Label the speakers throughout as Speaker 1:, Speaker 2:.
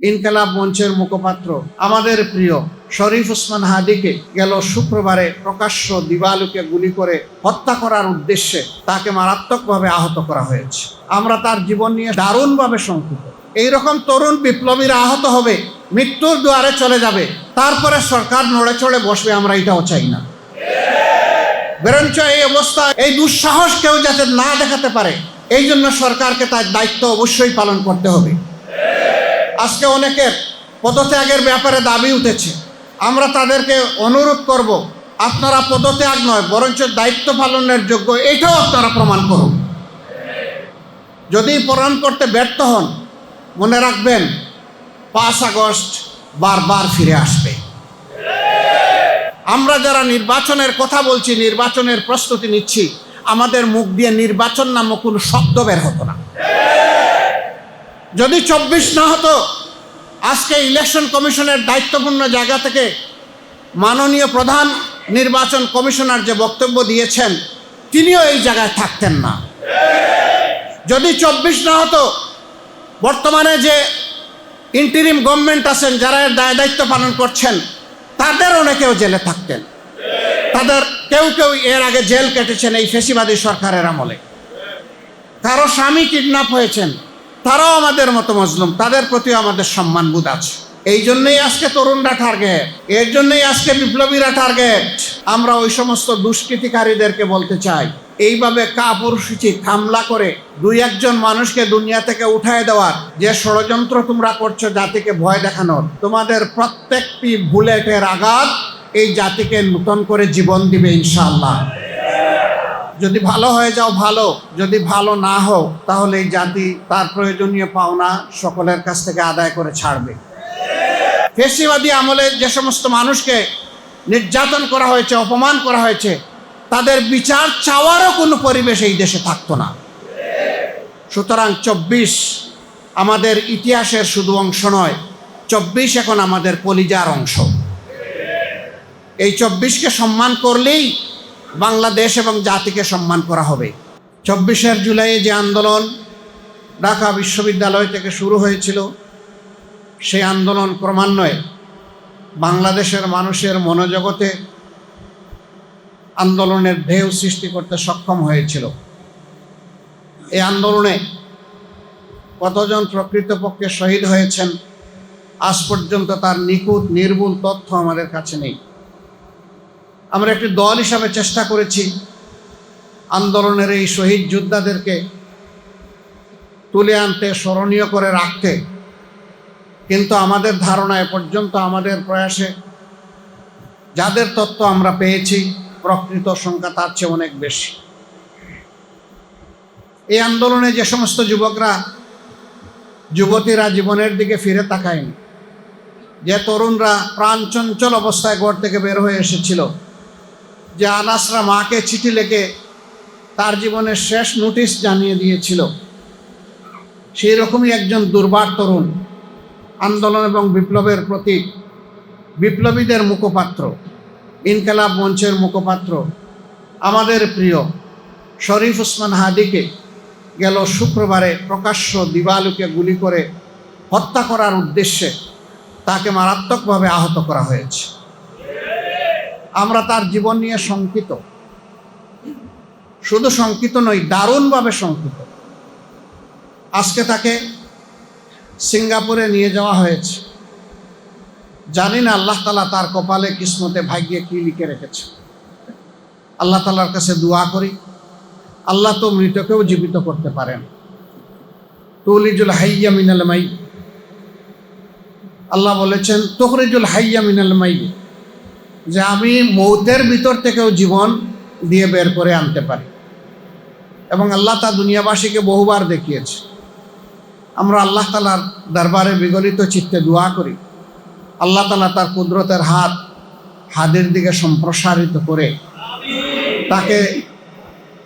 Speaker 1: ইনকিলাব মঞ্চের মুখপাত্র আমাদের প্রিয় শরীফ ওসমান হাদিকে গেল শুক্রবারে প্রকাশ্য দিবালোকে গুলি করে হত্যা করার উদ্দেশ্যে তাকে মারাত্মকভাবে আহত করা হয়েছে। আমরা তার জীবন নিয়ে দারুণভাবে শঙ্কিত। এইরকম তরুণ বিপ্লবীরা আহত হবে, মৃত্যুর দুয়ারে চলে যাবে, তারপরে সরকার নড়ে চড়ে বসবে, আমরা এটাও চাই না। বরঞ্চ এই অবস্থা, এই দুঃসাহস কেউ যাতে না দেখাতে পারে, এই জন্য সরকারকে তার দায়িত্ব অবশ্যই পালন করতে হবে। আজকে অনেকের পদত্যাগের ব্যাপারে দাবি উঠেছে, আমরা তাদেরকে অনুরোধ করব, আপনারা পদত্যাগ নয় বরঞ্চ দায়িত্ব পালনের যোগ্য, এটাও আপনারা প্রমাণ করুন। যদি প্রমাণ করতে ব্যর্থ হন, মনে রাখবেন 5 আগস্ট বারবার ফিরে আসবে। আমরা যারা নির্বাচনের কথা বলছি, নির্বাচনের প্রস্তুতি নিচ্ছি, আমাদের মুখ দিয়ে নির্বাচন নামক কোনো শব্দ বের হতো না। যদি 24 না হতো, আজকে ইলেকশন কমিশনের দায়িত্বপূর্ণ জায়গা থেকে মাননীয় প্রধান নির্বাচন কমিশনার যে বক্তব্য দিয়েছেন, তিনিও এই জায়গায় থাকতেন না। যদি 24 না হতো, বর্তমানে যে ইন্টারিম গভর্নমেন্ট আছেন, যারা এর দায়িত্ব পালন করছেন, তাদের অনেকেও জেলে থাকতেন। তাদের কেউ কেউ এর আগে জেল কেটেছেন এই ফ্যাসিবাদী সরকারের আমলে। কারো স্বামী কিডন্যাপ হয়েছেন, তারাও আমাদের মতো মজলুম, তাদের প্রতিও আমাদের সম্মানবোধ আছে। এই জন্যই আজকে তরুণরা টার্গেট, এর জন্যই আজকে বিপ্লবীরা টার্গেট। আমরা ওই সমস্ত দুষ্কৃতিকারীদেরকে বলতে চাই, এইভাবে কাপুরুষিত হামলা করে 2-1 মানুষকে দুনিয়া থেকে উঠায় দেওয়ার যে ষড়যন্ত্র তোমরা করছো জাতিকে ভয় দেখানোর, তোমাদের প্রত্যেকটি বুলেটের আঘাত এই জাতিকে নূতন করে জীবন দিবে ইনশাআল্লাহ। যদি ভালো হয়ে যাও ভালো, যদি ভালো না হও তাহলে এই জাতি তার প্রয়োজনীয় পাওনা সকলের কাছ থেকে আদায় করে ছাড়বে। ফ্যাসিবাদী আমলে যে সমস্ত মানুষকে নির্যাতন করা হয়েছে, অপমান করা হয়েছে, তাদের বিচার চাওয়ারও কোনো পরিবেশ এই দেশে থাকতো না। সুতরাং 24 আমাদের ইতিহাসের শুধু অংশ নয়, 24 এখন আমাদের কলিজার অংশ। এই 24কে সম্মান করলেই বাংলাদেশ এবং জাতিকে সম্মান করা হবে। 24 জুলাই যে আন্দোলন ঢাকা বিশ্ববিদ্যালয় থেকে শুরু হয়েছিল, সেই আন্দোলন ক্রমান্বয়ে বাংলাদেশের মানুষের মনোজগতে আন্দোলনের ঢেউ সৃষ্টি করতে সক্ষম হয়েছিল। এই আন্দোলনে কতজন প্রকৃতপক্ষে শহীদ হয়েছেন আজ পর্যন্ত তার নিখুঁত নির্ভুল তথ্য আমাদের কাছে নেই। আমরা একটি দল হিসাবে চেষ্টা করেছি আন্দোলনের এই শহীদ যোদ্ধাদেরকে তুলে আনতে, স্মরণীয় করে রাখতে, কিন্তু আমাদের ধারণা এ পর্যন্ত আমাদের প্রয়াসে যাদের তথ্য আমরা পেয়েছি প্রকৃত সংখ্যা তার চেয়ে অনেক বেশি। এই আন্দোলনে যে সমস্ত যুবকরা, যুবতীরা জীবনের দিকে ফিরে তাকায়নি, যে তরুণরা প্রাণচঞ্চল অবস্থায় ঘর থেকে বের হয়ে এসেছিল, যে আনাসরা মাকে চিঠি লিখে তার জীবনের শেষ নোটিশ জানিয়ে দিয়েছিল, সেই রকমই একজন দুর্বার তরুণ, আন্দোলন এবং বিপ্লবের প্রতীক, বিপ্লবীদের মুখপাত্র, ইনকিলাব মঞ্চের মুখপাত্র আমাদের প্রিয় শরীফ ওসমান হাদিকে গেল শুক্রবারে প্রকাশ্য দিবালোকে গুলি করে হত্যা করার উদ্দেশ্যে তাকে মারাত্মকভাবে আহত করা হয়েছে। আমরা তার জীবন নিয়ে শঙ্কিত, শুধু শঙ্কিত নই, দারুণভাবে শঙ্কিত। আজকে তাকে সিঙ্গাপুরে নিয়ে যাওয়া হয়েছে। জানি না আল্লাহ তাআলা তার কপালে কিসমতে ভাগ্যে কি লিখে রেখেছে। আল্লাহ তাআলার কাছে দোয়া করি, আল্লাহ তো মৃতকেও জীবিত করতে পারেন। তুলিজুল হাইয়া মিনাল মাইয়িত, আল্লাহ বলেছেন তুখরিজুল হাইয়া মিনাল মাইয়িত, যে আমি মৌতের ভিতর থেকেও জীবন দিয়ে বের করে আনতে পারি। এবং আল্লাহ তা দুনিয়াবাসীকে বহুবার দেখিয়েছে। আমরা আল্লাহ তাআলার দরবারে বিগলিত চিত্তে দোয়া করি, আল্লাহ তাআলা তার কুদরতের হাত হাদের দিকে সম্প্রসারিত করে তাকে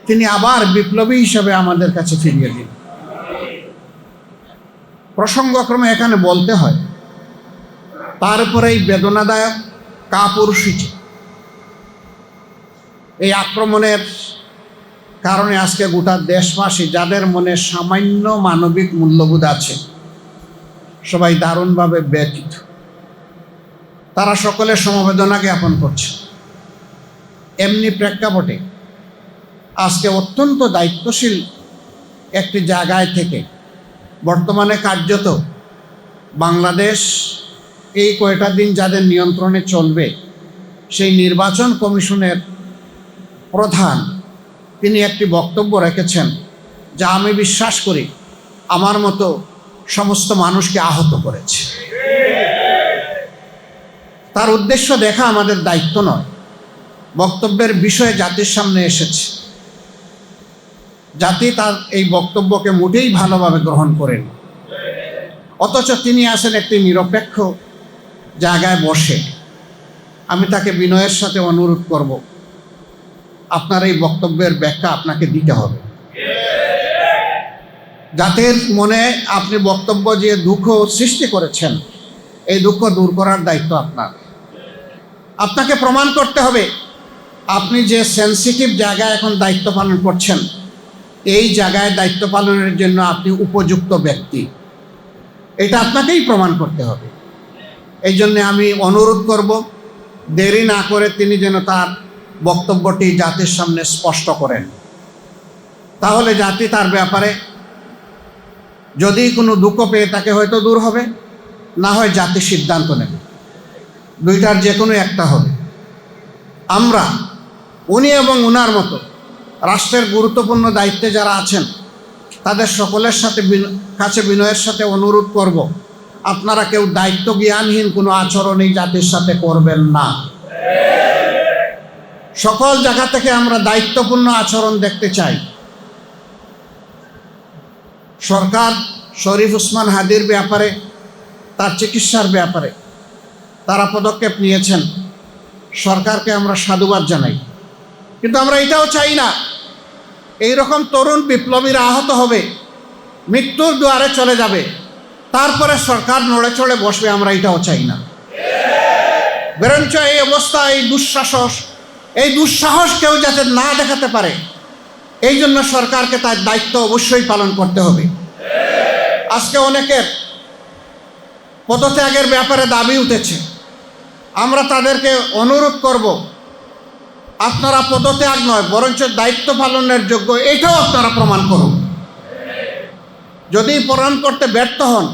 Speaker 1: তিনি আবার বিপ্লবী হিসেবে আমাদের কাছে ফিরিয়ে দিন। প্রসঙ্গক্রমে এখানে বলতে হয়, তার উপরে এই বেদনাদায়ক কাপুরুষিত এই আক্রমণের কারণে আজকে গোটা দেশবাসী, যাদের মনে সামান্য মানবিক মূল্যবোধ আছে, সবাই দারুণভাবে ব্যথিত। তারা সকলে সমবেদনা জ্ঞাপন করছে। এমনি প্রেক্ষাপটে আজকে অত্যন্ত দায়িত্বশীল একটি জায়গায় থেকে বর্তমানে কার্যত বাংলাদেশ এই কয়টা দিন যাদের নিয়ন্ত্রণে চলবে, সেই নির্বাচন কমিশনের প্রধান তিনি একটি বক্তব্য রেখেছেন, যা আমি বিশ্বাস করি আমার মতো সমস্ত মানুষকে আহত করেছে। তার উদ্দেশ্য দেখা আমাদের দায়িত্ব নয়, বক্তব্যের বিষয়ে জাতির সামনে এসেছে। জাতি তার এই বক্তব্যকে মোটেই ভালোভাবে গ্রহণ করেন, অথচ তিনি আছেন একটি নিরপেক্ষ জায়গায় বসে। আমি তাকে বিনয়ের সাথে অনুরোধ করব, আপনার এই বক্তব্যের ব্যাখ্যা আপনাকে দিতে হবে। জাতির মনে আপনি বক্তব্য যে দুঃখ সৃষ্টি করেছেন, এই দুঃখ দূর করার দায়িত্ব আপনার। আপনাকে প্রমাণ করতে হবে আপনি যে সেনসিটিভ জায়গায় এখন দায়িত্ব পালন করছেন, এই জায়গায় দায়িত্ব পালনের জন্য আপনি উপযুক্ত ব্যক্তি। এটা আপনাকেই প্রমাণ করতে হবে। এই জন্যে আমি অনুরোধ করব, দেরি না করে তিনি যেন তার বক্তব্যটি জাতির সামনে স্পষ্ট করেন। তাহলে জাতি তার ব্যাপারে যদি কোনো দুঃখ পেয়ে তাকে হয়তো দূর হবে, না হয় জাতি সিদ্ধান্ত নেবে। দুইটার যে কোনো একটা হবে। আমরা উনি এবং উনার মতো রাষ্ট্রের গুরুত্বপূর্ণ দায়িত্বে যারা আছেন, তাদের সকলের সাথে কাছে বিনয়ের সাথে অনুরোধ করব, আপনারা কেউ দায়িত্ব জ্ঞানহীন কোনো আচরণ এই জাতির সাথে করবেন না। সকল জায়গা থেকে আমরা দায়িত্বপূর্ণ আচরণ দেখতে চাই। সরকার শরীফ ওসমান হাদির ব্যাপারে, তার চিকিৎসার ব্যাপারে তারা পদক্ষেপ নিয়েছেন, সরকারকে আমরা সাধুবাদ জানাই। কিন্তু আমরা এটাও চাই না এইরকম তরুণ বিপ্লবীরা আহত হবে, মৃত্যুর দুয়ারে চলে যাবে, তারপরে সরকার নড়ে চড়ে বসবে। আমরা এটাও চাই না। বরঞ্চ এই অবস্থা, এই দুঃসাহস কেউ যাতে না দেখাতে পারে, এই জন্য সরকারকে তার দায়িত্ব অবশ্যই পালন করতে হবে। আজকে অনেকের পদত্যাগের ব্যাপারে দাবি উঠেছে। আমরা তাদেরকে অনুরোধ করব, আপনারা পদত্যাগ নয় বরঞ্চ দায়িত্ব পালনের যোগ্য, এটাও আপনারা প্রমাণ করুন। যদি প্রমাণ করতে ব্যর্থ হন,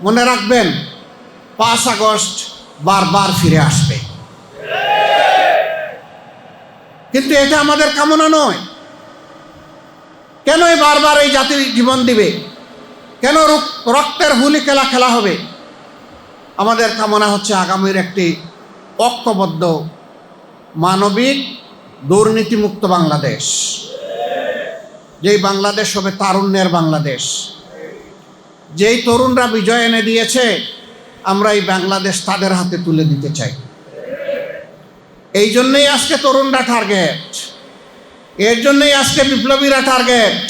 Speaker 1: মনে রাখবেন 5 আগস্ট বারবার ফিরে আসবে। কিন্তু এটা আমাদের কামনা নয়। কেন বারবার এই জাতির জীবন দিবে? কেন রক্তের হুলি খেলা হবে? আমাদের কামনা হচ্ছে আগামীর একটি ঐক্যবদ্ধ, মানবিক, দুর্নীতিমুক্ত বাংলাদেশ, যেই বাংলাদেশ হবে তারুণ্যের বাংলাদেশ। যেই তরুণরা বিজয় এনে দিয়েছে, আমরা এই বাংলাদেশ তাদের হাতে তুলে দিতে চাই। এই জন্যই আজকে তরুণরা টার্গেট, এর জন্যই আজকে বিপ্লবীরা টার্গেট।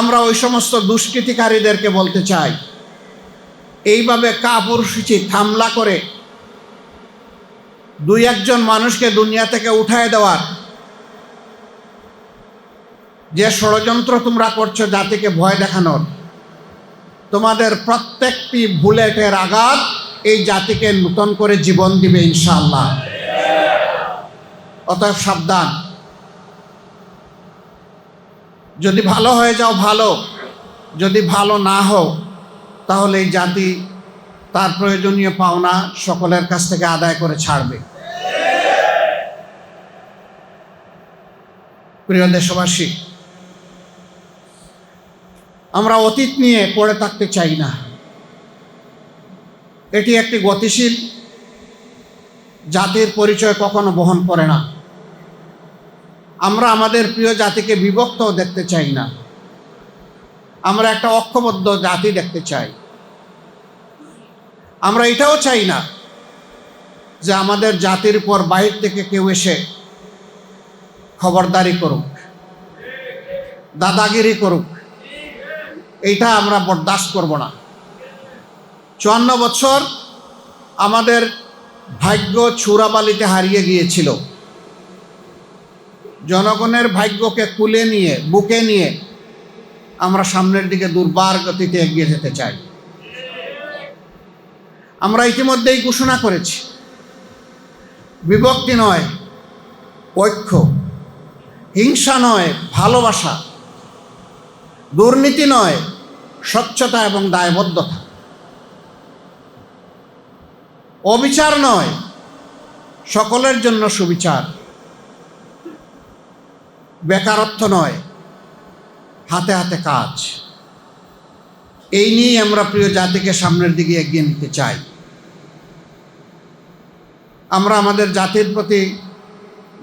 Speaker 1: আমরা ওই সমস্ত দুষ্কৃতিকারীদেরকে বলতে চাই, এইভাবে কাপুরুষোচিত হামলা করে 2-1 মানুষকে দুনিয়া থেকে উঠায় দেওয়ার যে ষড়যন্ত্র তোমরা করছো জাতিকে ভয় দেখানোর, তোমাদের প্রত্যেকটি বুলেটের আঘাত এই জাতিকে নূতন করে জীবন দিবে ইনশাআল্লাহ। অতএব সাবধান। যদি ভালো হয়ে যাও ভালো, যদি ভালো না হও তাহলে এই জাতি তার প্রয়োজনীয় পাওনা সকলের কাছ থেকে আদায় করে ছাড়বে। প্রিয় দেশবাসী, আমরা অতীত নিয়ে পড়ে থাকতে চাই না। এটি একটি গতিশীল জাতির পরিচয় কখনো বহন করে না। আমরা আমাদের প্রিয় জাতিকে বিভক্ত দেখতে চাই না। আমরা একটা ঐক্যবদ্ধ জাতি দেখতে চাই। আমরা এটাও চাই না যে আমাদের জাতির উপর বাইরে থেকে কেউ এসে খবরদারি করুক, দাদাগিরি করুক। এইটা আমরা বরদাস্ত করব না। 54 বছর আমাদের ভাগ্য চূড়াবালিতে হারিয়ে গিয়েছিল। জনগণের ভাগ্যকে কুলে নিয়ে, বুকে নিয়ে আমরা সামনের দিকে দুর্বার গতিতে এগিয়ে যেতে চাই। আমরা ইতিমধ্যেই ঘোষণা করেছি, বিভক্তি নয় ঐক্য, হিংসা নয় ভালোবাসা, দুর্নীতি নয় স্বচ্ছতা এবং দায়বদ্ধতা, অবিচার নয় সকলের জন্য সুবিচার, বেকারত্ব নয় হাতে হাতে কাজ। এই নিয়েই আমরা প্রিয় জাতিকে সামনের দিকে এগিয়ে নিতে চাই। আমরা আমাদের জাতির প্রতি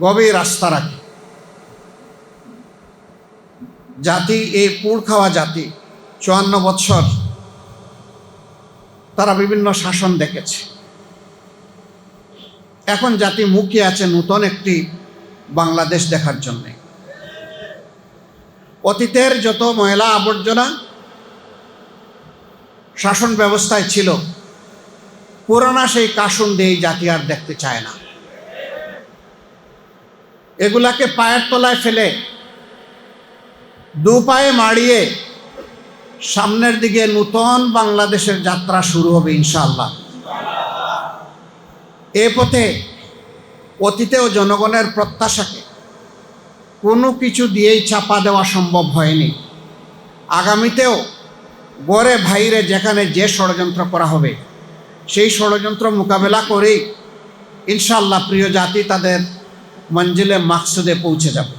Speaker 1: গভীর আস্থা রাখি। জাতি এই পুড় খাওয়া জাতি, 54 বৎসর তারা বিভিন্ন শাসন দেখেছে। এখন জাতি মুখিয়ে আছে নতুন একটি বাংলাদেশ দেখার জন্যে। অতীতের যত ময়লা আবর্জনা শাসন ব্যবস্থায় ছিল, পুরানা সেই কাসুন দিয়ে জাতি আর দেখতে চায় না। এগুলাকে পায়ের তলায় ফেলে দু পায়ে মাড়িয়ে সামনের দিকে নতুন বাংলাদেশের যাত্রা শুরু হবে ইনশাআল্লাহ। এ পথে অতীতেও জনগণের প্রত্যাশাকে কোনো কিছু দিয়েই চাপা দেওয়া সম্ভব হয়নি। আগামীতেও গড়ে ভাইরে যেখানে যে ষড়যন্ত্র করা হবে, সেই ষড়যন্ত্র মোকাবেলা করেই ইনশাআল্লাহ প্রিয় জাতি তাদের মঞ্জিলে মাকসুদে পৌঁছে যাবে।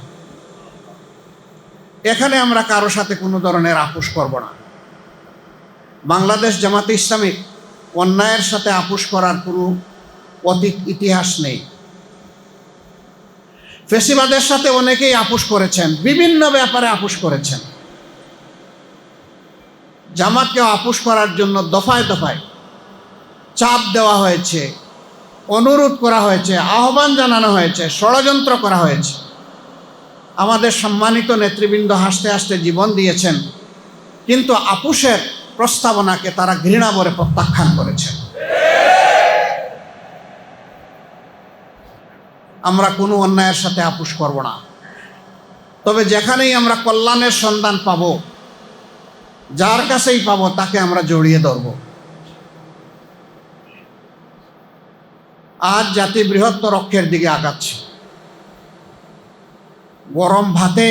Speaker 1: এখানে আমরা কারো সাথে কোনো ধরনের আপোষ করব না। বাংলাদেশ জামাতে ইসলামীর অন্যায়ের সাথে আপোষ করার কোনো অতীত ইতিহাস নেই। ফেসিবাদের সাথে অনেকেই আপোষ করেছেন, বিভিন্ন ব্যাপারে আপোষ করেছেন। জামাতকে আপোষ করার জন্য দফায় দফায় চাপ দেওয়া হয়েছে, অনুরোধ করা হয়েছে, আহ্বান জানানো হয়েছে, ষড়যন্ত্র করা হয়েছে। আমাদের সম্মানিত নেতৃবৃন্দ হাসতে হাসতে জীবন দিয়েছেন, কিন্তু আপোষের প্রস্তাবনাকে তারা ঘৃণা ভরে প্রত্যাখ্যান করেছেন। আমরা কোনো অন্যায়ের সাথে আপোষ করব না। তবে যেখানেই আমরা কল্যাণের সন্ধান পাব, যার কাছেই পাব তাকে আমরা জড়িয়ে ধরব। আজ জাতি বৃহত্তর লক্ষ্যের দিকে আগাচ্ছে। গরম ভাতে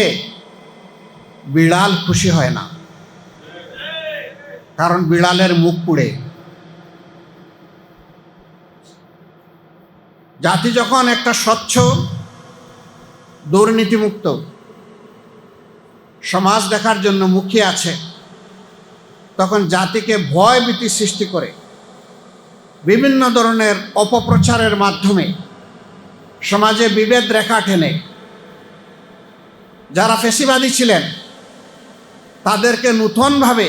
Speaker 1: বিড়াল খুশি হয় না, কারণ বিড়ালের মুখ পুড়ে। জাতি যখন একটা স্বচ্ছ দুর্নীতিমুক্ত সমাজ দেখার জন্য মুখিয়ে আছে, তখন জাতিকে ভয় ভীতি সৃষ্টি করে বিভিন্ন ধরনের অপপ্রচারের মাধ্যমে সমাজে বিভেদ রেখা টেনে যারা ফেসিবাদী ছিলেন তাদেরকে নূতনভাবে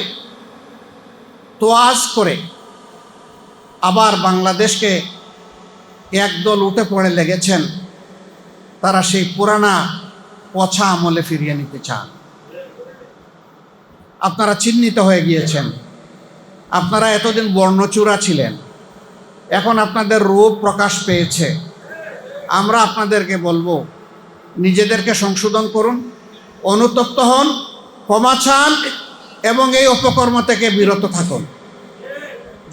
Speaker 1: তোয়াজ করে আবার বাংলাদেশকে একদল উঠে পড়ে লেগেছেন। তারা সেই পুরানা পচা আমলে ফিরিয়ে নিতে চান। আপনারা চিহ্নিত হয়ে গিয়েছেন। আপনারা এতদিন বর্ণচূড়া ছিলেন, এখন আপনাদের রূপ প্রকাশ পেয়েছে। আমরা আপনাদেরকে বলবো, নিজেদেরকে সংশোধন করুন, অনুতপ্ত হন, ক্ষমা চান এবং এই অপকর্ম থেকে বিরত থাকুন।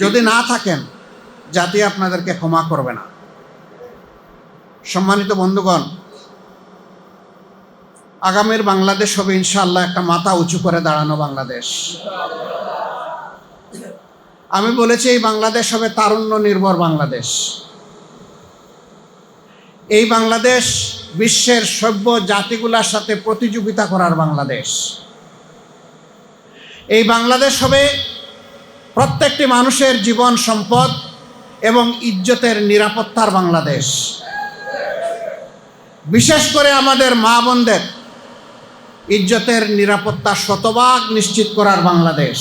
Speaker 1: যদি না থাকেন, জাতি আপনাদেরকে ক্ষমা করবে না। সম্মানিত বন্ধুগণ, আগামীর বাংলাদেশ হবে ইনশাআল্লাহ একটা মাথা উঁচু করে দাঁড়ানো বাংলাদেশ। আমি বলেছি এই বাংলাদেশ হবে তারুণ্য নির্ভর বাংলাদেশ। এই বাংলাদেশ বিশ্বের সভ্য জাতিগুলোর সাথে প্রতিযোগিতা করার বাংলাদেশ। এই বাংলাদেশ হবে প্রত্যেকটি মানুষের জীবন সম্পদ এবং ইজ্জতের নিরাপত্তার বাংলাদেশ। বিশেষ করে আমাদের মা বোনদের ইজ্জতের নিরাপত্তা শতভাগ নিশ্চিত করার বাংলাদেশ।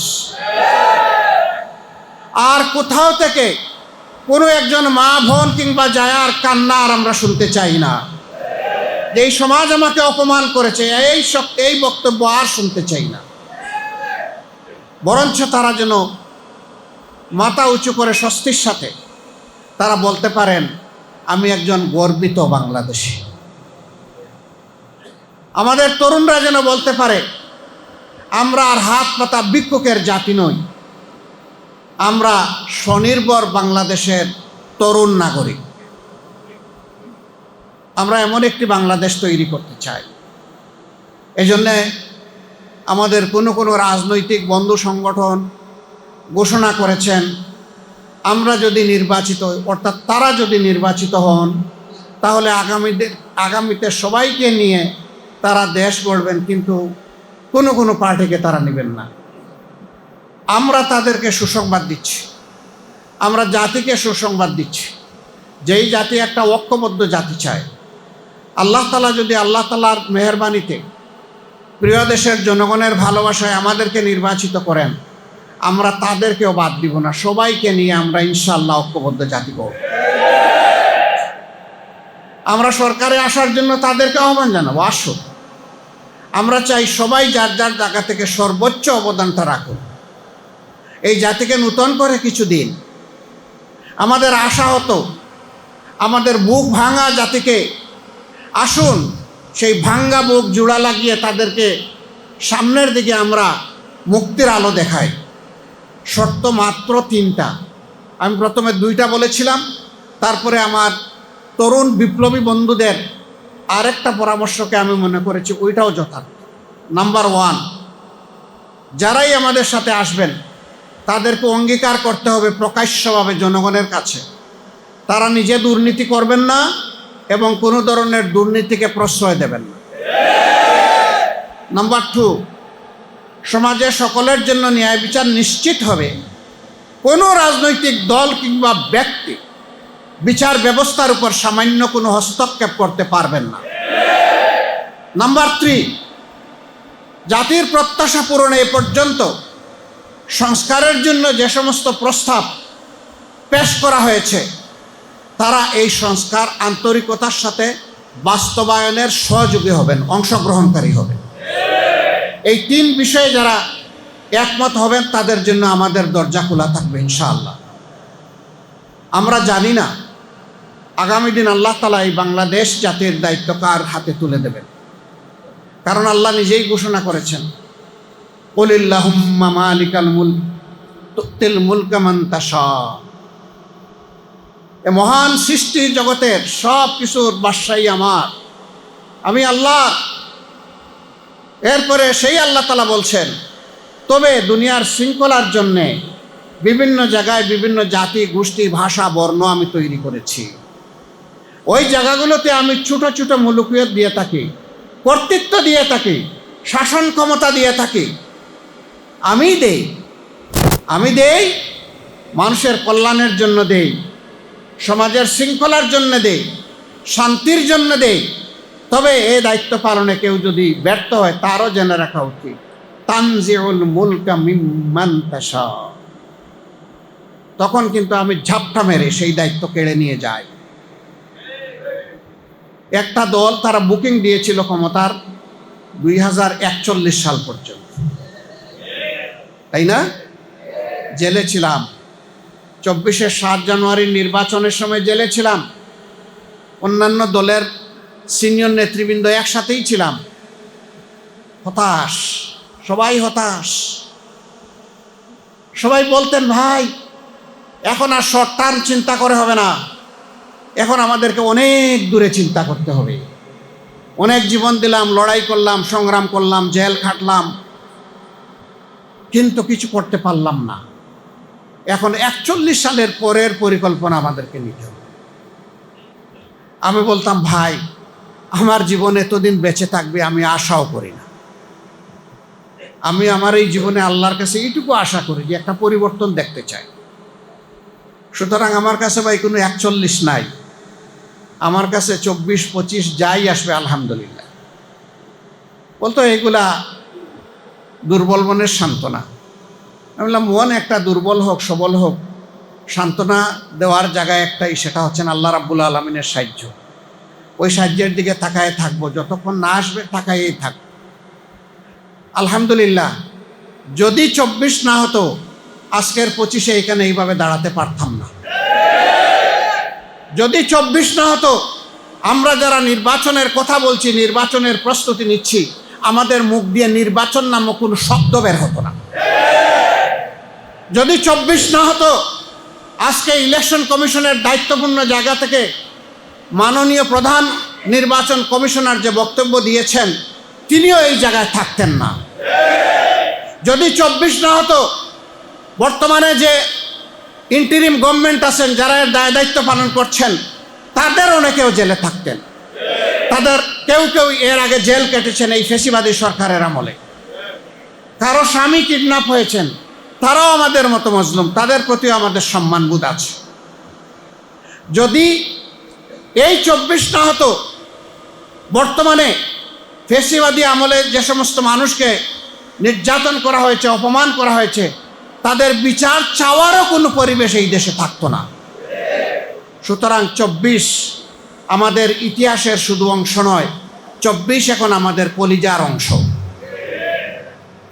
Speaker 1: আর কোথাও থেকে কোনো একজন মা বোন কিংবা জায়ার কান্না আর আমরা শুনতে চাই না। এই সমাজ আমাকে অপমান করেছে, এই বক্তব্য আর শুনতে চাই না। বরঞ্চ তারা যেন মাথা উঁচু করে স্বস্তির সাথে তারা বলতে পারেন, আমি একজন গর্বিত বাংলাদেশী। আমাদের তরুণরা যেন বলতে পারে, আমরা আর হাত পাতা ভিক্ষুকের জাতি নই, আমরা স্বনির্ভর বাংলাদেশের তরুণ নাগরিক। আমরা এমন একটি বাংলাদেশ তৈরি করতে চাই। এজন্যে আমাদের কোনো রাজনৈতিক বন্ধু সংগঠন ঘোষণা করেছেন, আমরা যদি নির্বাচিত হই, অর্থাৎ তারা যদি নির্বাচিত হন, তাহলে আগামীতে সবাইকে নিয়ে তারা দেশ গড়বেন, কিন্তু কোনো পার্টিকে তারা নেবেন না। আমরা তাদেরকে সুসংবাদ দিচ্ছি, আমরা জাতিকে সুসংবাদ দিচ্ছি, যেই জাতি একটা ঐক্যবদ্ধ জাতি চায়। আল্লাহ তাআলা যদি আল্লাহ তাআলার মেহেরবানিতে প্রিয় দেশের জনগণের ভালোবাসায় আমাদেরকে নির্বাচিত করেন, আমরা তাদেরকেও বাদ দিব না, সবাইকে নিয়ে আমরা ইনশাআল্লাহ ঐক্যবদ্ধ জাতি করব। আমরা সরকারে আসার জন্য তাদেরকে আহ্বান জানাবো, আসো। আমরা চাই সবাই যার যার জায়গা থেকে সর্বোচ্চ অবদানটা রাখুন, এই জাতিকে নূতন করে কিছু দিন। আমাদের আশা হতো আমাদের বুক ভাঙা জাতিকে আসুন সেই ভাঙ্গা বুক জোড়া লাগিয়ে তাদেরকে সামনের দিকে আমরা মুক্তির আলো দেখাই। শর্ত মাত্র 3টা। আমি প্রথমে 2টা বলেছিলাম, তারপরে আমার তরুণ বিপ্লবী বন্ধুদের আরেকটা পরামর্শকে আমি মনে করেছি ওইটাও যথার্থ। নাম্বার 1, যারাই আমাদের সাথে আসবেন তাদেরকে অঙ্গীকার করতে হবে প্রকাশ্যভাবে জনগণের কাছে তারা নিজে দুর্নীতি করবেন না এবং কোনো ধরনের দুর্নীতিকে প্রশ্রয় দেবেন না। নাম্বার 2, সমাজে সকলের জন্য ন্যায় বিচার নিশ্চিত হবে, কোনো রাজনৈতিক দল কিংবা ব্যক্তি বিচার ব্যবস্থার উপর সামান্য কোনো হস্তক্ষেপ করতে পারবেন না। নাম্বার 3, জাতির প্রত্যাশা পূরণে এ পর্যন্ত সংস্কারের জন্য যে সমস্ত প্রস্তাব পেশ করা হয়েছে তারা এই সংস্কার আন্তরিকতার সাথে বাস্তবায়নের সহযোগী হবেন, অংশগ্রহণকারী হবেন। এই 3 বিষয়ে যারা একমত হবেন তাদের জন্য আমাদের দরজা খোলা থাকবে ইনশাআল্লাহ। আমরা জানি না আগামী দিন আল্লাহ তাআলা এই বাংলাদেশ জাতির দায়িত্ব কার হাতে তুলে দেবেন, কারণ আল্লাহ নিজেই ঘোষণা করেছেন, কুলিল্লাহুম্মা মালিকাল মুলক তুতিল মুলকা মান তাশা। এ মহান সৃষ্টি জগতের সব কিছুর বাদশাহী আমার, আমি আল্লাহ। এরপরে সেই আল্লাহ তাআলা বলছেন, তবে দুনিয়ার শৃঙ্খলার জন্যে বিভিন্ন জায়গায় বিভিন্ন জাতি গোষ্ঠী ভাষা বর্ণ আমি তৈরি করেছি। ওই জায়গাগুলোতে আমি ছোট ছোট মুলুকিয়ত দিয়ে থাকি, কর্তৃত্ব দিয়ে থাকি, শাসন ক্ষমতা দিয়ে থাকি। আমি দেই মানুষের কল্যাণের জন্য দেই, সমাজের শৃঙ্খলার জন্য দেই, শান্তির জন্য দেই। তবে এই দায়িত্ব পালনে কেউ যদি ব্যর্থ হয় তারও জেনে রাখা উচিত, তানজিউল মুলকা মিম্মান তাশা। তখন কিন্তু আমি ঝাপটা মেরে সেই দায়িত্ব কেড়ে নিয়ে যাই। একটা দল তারা বুকিং দিয়েছিল ক্ষমতার 2041 সাল পর্যন্ত, তাই না? জেলে ছিলাম, 7 জানুয়ারির নির্বাচনের সময় জেলে ছিলাম, অন্যান্য দলের সিনিয়র নেতৃবৃন্দ একসাথেই ছিলাম। হতাশ, সবাই হতাশ। সবাই বলতেন, ভাই এখন আর শর্ট টার্ম চিন্তা করে হবে না, এখন আমাদেরকে অনেক দূরে চিন্তা করতে হবে। অনেক জীবন দিলাম, লড়াই করলাম, সংগ্রাম করলাম, জেল খাটলাম, কিন্তু কিছু করতে পারলাম না। এখন 41 সালের পরের পরিকল্পনা আমাদেরকে নিতে হবে। আমি বলতাম, ভাই আমার জীবন এতদিন বেঁচে থাকবে আমি আশাও করি না। আমি আমার এই জীবনে আল্লাহর কাছে এইটুকু আশা করি যে একটা পরিবর্তন দেখতে চাই। সুতরাং আমার কাছে ভাই কোনো 41 নাই, আমার কাছে 24-25 যাই আসবে আলহামদুলিল্লাহ। বলতো এগুলা দুর্বল মনের সান্ত্বনা। আমি বললাম, মন একটা দুর্বল হোক সবল হোক, সান্ত্বনা দেওয়ার জায়গায় একটাই, সেটা হচ্ছেন আল্লাহ রাব্বুল আলামিনের সাহায্য। ওই সাহায্যের দিকে তাকায় থাকবো, যতক্ষণ না আসবে তাকায়েই থাকবো। আলহামদুলিল্লাহ, যদি 24 না হতো আজকের 25-এ এখানে এইভাবে দাঁড়াতে পারতাম না। যদি 24 না হতো, আমরা যারা নির্বাচনের কথা বলছি, নির্বাচনের প্রস্তুতি নিচ্ছি, আমাদের মুখ দিয়ে নির্বাচন নামক কোনো শব্দ বের হতো না। যদি 24 না হতো, আজকে ইলেকশন কমিশনের দায়িত্বপূর্ণ জায়গা থেকে মাননীয় প্রধান নির্বাচন কমিশনার যে বক্তব্য দিয়েছেন, তিনিও এই জায়গায় থাকতেন না। যদি 24 না হতো, বর্তমানে যে ইন্টারিম গভর্নমেন্ট আছেন, যারা এর দায়িত্ব পালন করছেন, তাদের অনেকেও জেলে থাকতেন। তাদের কেউ কেউ এর আগে জেল কেটেছেন এই ফ্যাসিবাদী সরকারের আমলে। কারো স্বামী কিডন্যাপ হয়েছেন, তারাও আমাদের মতো মজলুম, তাদের প্রতিও আমাদের সম্মানবোধ আছে। যদি এই 24 না হতো, বর্তমানে ফ্যাসিবাদী আমলে যে সমস্ত মানুষকে নির্যাতন করা হয়েছে, অপমান করা হয়েছে, তাদের বিচার চাওয়ারও কোনো পরিবেশ এই দেশে থাকতো না। সুতরাং 24 আমাদের ইতিহাসের শুধু অংশ নয়, 24 এখন আমাদের কলিজার অংশ।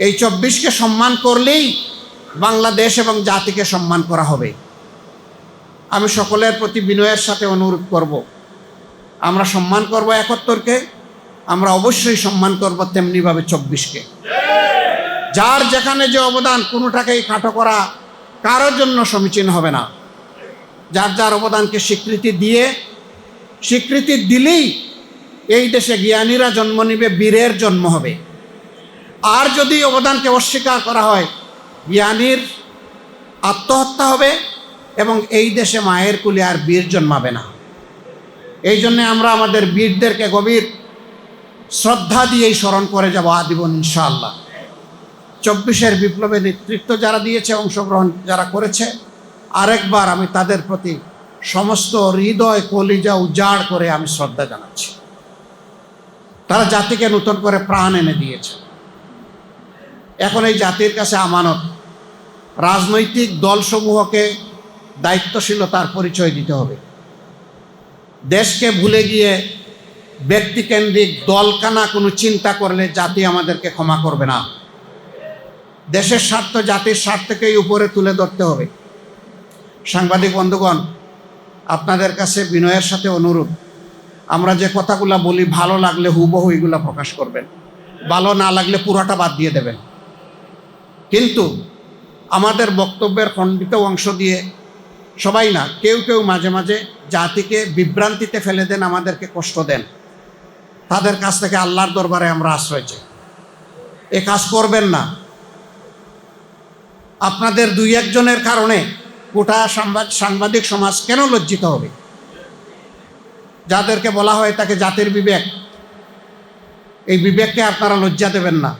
Speaker 1: এই 24কে সম্মান করলেই বাংলাদেশ এবং জাতিকে সম্মান করা হবে। আমি সকলের প্রতি বিনয়ের সাথে অনুরোধ করব, আমরা সম্মান করব 71কে, আমরা অবশ্যই সম্মান করব তেমনিভাবে 24কে। যার যেখানে যে অবদান, কোনোটাকেই খাটো করা কারোর জন্য সমীচীন হবে না। যার যার অবদানকে স্বীকৃতি দিলেই এই দেশে জ্ঞানীরা জন্ম নিবে, বীরের জন্ম হবে। আর যদি অবদানকে অস্বীকার করা হয়, জ্ঞানীর আত্মহত্যা হবে এবং এই দেশে মায়ের কুলে আর বীর জন্মাবে না। এই জন্যে আমরা আমাদের বীরদেরকে গভীর শ্রদ্ধা দিয়েই স্মরণ করে যাব আজীবন ইনশাআল্লাহ। 24 বিপ্লবে নেতৃত্ব যারা দিয়েছে, অংশগ্রহণ যারা করেছে, আরেকবার আমি তাদের প্রতি সমস্ত হৃদয় কলিজা উজাড় করে আমি শ্রদ্ধা জানাচ্ছি। তারা জাতিকে নতুন করে প্রাণ এনে দিয়েছে। এখন এই জাতির কাছে আমানত, রাজনৈতিক দলসমূহকে দায়িত্বশীলতার পরিচয় দিতে হবে। দেশকে ভুলে গিয়ে ব্যক্তিকেন্দ্রিক দলকানা কোনো চিন্তা করলে জাতি আমাদেরকে ক্ষমা করবে না। দেশের স্বার্থ, জাতির স্বার্থকেই উপরে তুলে ধরতে হবে। সাংবাদিক বন্ধুগণ, আপনাদের কাছে বিনয়ের সাথে অনুরোধ, আমরা যে কথাগুলো বলি ভালো লাগলে হুবহু এগুলো প্রকাশ করবেন, ভালো না লাগলে পুরোটা বাদ দিয়ে দেবেন। কিন্তু আমাদের বক্তব্যের খণ্ডিত অংশ দিয়ে সবাই না, কেউ কেউ মাঝে মাঝে জাতিকে বিভ্রান্তিতে ফেলে দেন, আমাদেরকে কষ্ট দেন। তাদের কাছ থেকে আল্লাহর দরবারে আমরা আশ্রয় চাই। এ কাজ করবেন না। আপনাদের 2-1 জনের কারণে গোটা সাংবাদিক সমাজ কেন লজ্জিত হবে? যাদেরকে বলা হয় তাকে জাতির বিবেক, এই বিবেককে আপনারা লজ্জা দেবেন না।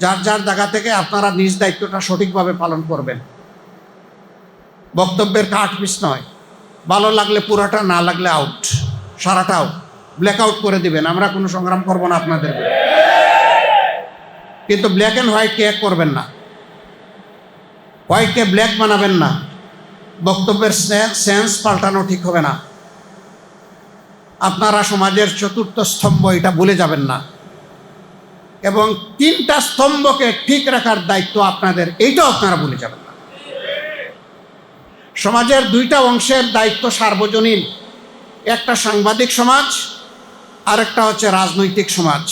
Speaker 1: যার যার জায়গা থেকে আপনারা নিজ দায়িত্বটা সঠিকভাবে পালন করবেন। বক্তব্যের কাটপিস নয়, ভালো লাগলে পুরাটা, না লাগলে আউট, সারাটা আউট, ব্ল্যাক আউট করে দিবেন। আমরা কোনো সংগ্রাম করব না আপনাদের, কিন্তু ব্ল্যাক অ্যান্ড হোয়াইটকে এক করবেন না, হোয়াইটকে ব্ল্যাক বানাবেন না। বক্তব্যের সেন্স পাল্টানো ঠিক হবে না। আপনারা সমাজের 4র্থ স্তম্ভ, এটা ভুলে যাবেন না। এবং 3টা স্তম্ভকে ঠিক রাখার দায়িত্ব আপনাদের, এইটাও আপনারা ভুলে যাবেন না। সমাজের 2টা অংশের দায়িত্ব সার্বজনীন, একটা সাংবাদিক সমাজ, আরেকটা হচ্ছে রাজনৈতিক সমাজ।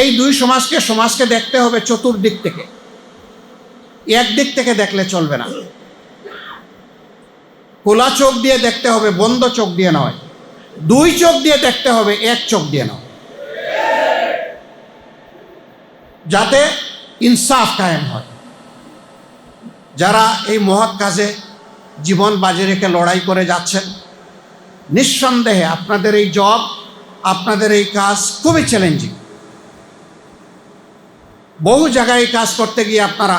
Speaker 1: এই 2 সমাজকে দেখতে হবে চতুর্দিক থেকে, একদিক থেকে দেখলে চলবে না। খোলা চোখ দিয়ে দেখতে হবে, বন্ধ চোখ দিয়ে নয়। 2 চোখ দিয়ে দেখতে হবে, 1 চোখ দিয়ে নয়, যাতে ইনসাফ কায়েম হয়। যারা এই মহৎ কাজে জীবন বাজি রেখে লড়াই করে যাচ্ছেন, নিঃসন্দেহে আপনাদের এই জব, আপনাদের এই কাজ খুবই চ্যালেঞ্জিং। বহু জায়গায় কাজ করতে গিয়ে আপনারা,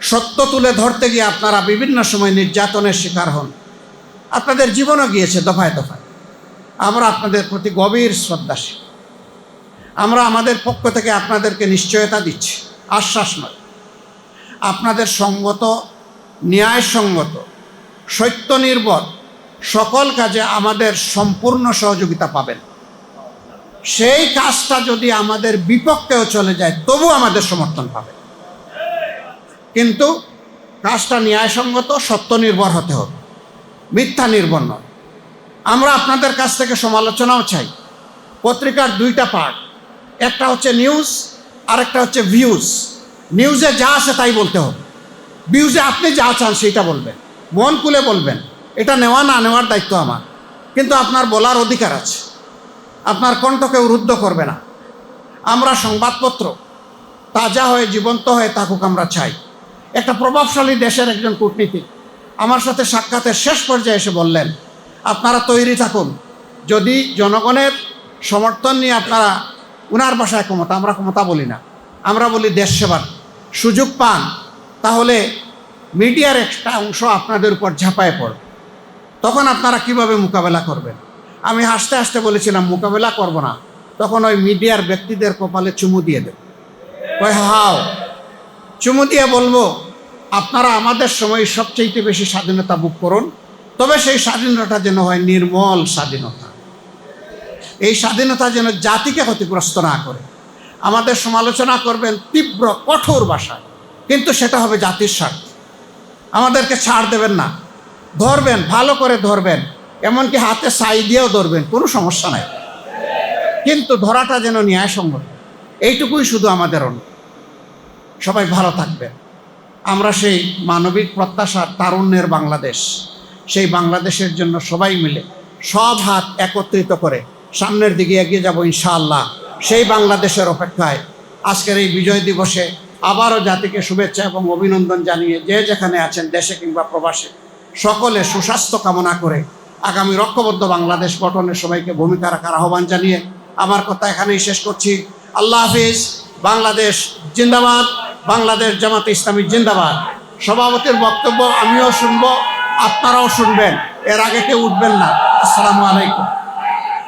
Speaker 1: সত্য তুলে ধরতে গিয়ে আপনারা বিভিন্ন সময় নির্যাতনের শিকার হন। আপনাদের জীবনও গিয়েছে দফায় দফায়। আমরা আপনাদের প্রতি গভীর শ্রদ্ধাশীল। আমরা আমাদের পক্ষ থেকে আপনাদেরকে নিশ্চয়তা দিচ্ছি, আশ্বাস নয়। আপনাদের সঙ্গত, ন্যায়সঙ্গত, সত্য নির্ভর সকল কাজে আমাদের সম্পূর্ণ সহযোগিতা পাবেন। সেই কাজটা যদি আমাদের বিপক্ষেও চলে যায়, তবু আমাদের সমর্থন পাবেন। কিন্তু কাজটা ন্যায়সঙ্গত, সত্য নির্ভর হতে হবে, মিথ্যা নির্ভর নয়। আমরা আপনাদের কাছ থেকে সমালোচনাও চাই। পত্রিকার 2টা পার্ট, একটা হচ্ছে নিউজ, আরেকটা হচ্ছে ভিউজ। নিউজে যা আছে তাই বলতে হবে, ভিউজে আপনি যা চান সেইটা বলবেন, মন খুলে বলবেন। এটা নেওয়া না নেওয়ার দায়িত্ব আমার, কিন্তু আপনার বলার অধিকার আছে, আপনার কণ্ঠকে রুদ্ধ করবে না। আমরা সংবাদপত্র তাজা হয়ে জীবন্ত হয়ে থাকুক আমরা চাই। একটা প্রভাবশালী দেশের একজন কূটনীতিক আমার সাথে সাক্ষাতের শেষ পর্যায়ে এসে বললেন, আপনারা তৈরি থাকুন, যদি জনগণের সমর্থন নিয়ে আপনারা, উনার ভাষায় ক্ষমতা, আমরা ক্ষমতা বলি না, আমরা বলি দেশ সেবার সুযোগ পান, তাহলে মিডিয়ার একটা অংশ আপনাদের উপর ঝাঁপায় পড়বে, তখন আপনারা কিভাবে মোকাবেলা করবেন? আমি হাসতে হাসতে বলেছিলাম, মোকাবেলা করব না, তখন ওই মিডিয়ার ব্যক্তিদের কপালে চুমু দিয়ে দেব। ওই হাও চুমু দিয়ে বলবো, আপনারা আমাদের সময় সবচেয়ে বেশি স্বাধীনতা ভোগ করুন, তবে সেই স্বাধীনতা যেন হয় নির্মল স্বাধীনতা। এই স্বাধীনতা যেন জাতিকে ক্ষতিগ্রস্ত না করে। আমাদের সমালোচনা করবেন তীব্র কঠোর ভাষায়, কিন্তু সেটা হবে জাতির স্বার্থে। আমাদেরকে ছাড় দেবেন না, ধরবেন, ভালো করে ধরবেন, এমনকি হাতে ছাই দিয়েও ধরবেন, কোনো সমস্যা নাই, কিন্তু ধরাটা যেন ন্যায়সঙ্গত। এইটুকুই শুধু আমাদের অনুরোধ। সবাই ভালো থাকবেন। আমরা সেই মানবিক প্রত্যাশার তারুণ্যের বাংলাদেশ, সেই বাংলাদেশের জন্য সবাই মিলে সব হাত একত্রিত করে সামনের দিকে এগিয়ে যাব ইনশাআল্লাহ। সেই বাংলাদেশের অপেক্ষায় আজকের এই বিজয় দিবসে আবারও জাতিকে শুভেচ্ছা এবং অভিনন্দন জানিয়ে, যে যেখানে আছেন দেশে কিংবা প্রবাসে, সকলে সুস্বাস্থ্য কামনা করে আগামী ঐক্যবদ্ধ বাংলাদেশ গঠনে সবাইকে ভূমিকা রাখার আহ্বান জানিয়ে আমার কথা এখানেই শেষ করছি। আল্লাহ হাফিজ। বাংলাদেশ জিন্দাবাদ, বাংলাদেশ জামাতে ইসলামী জিন্দাবাদ। সভাপতির বক্তব্য আমিও শুনবো, আপনারাও শুনবেন, এর আগে কেউ উঠবেন না। আসসালামু আলাইকুম।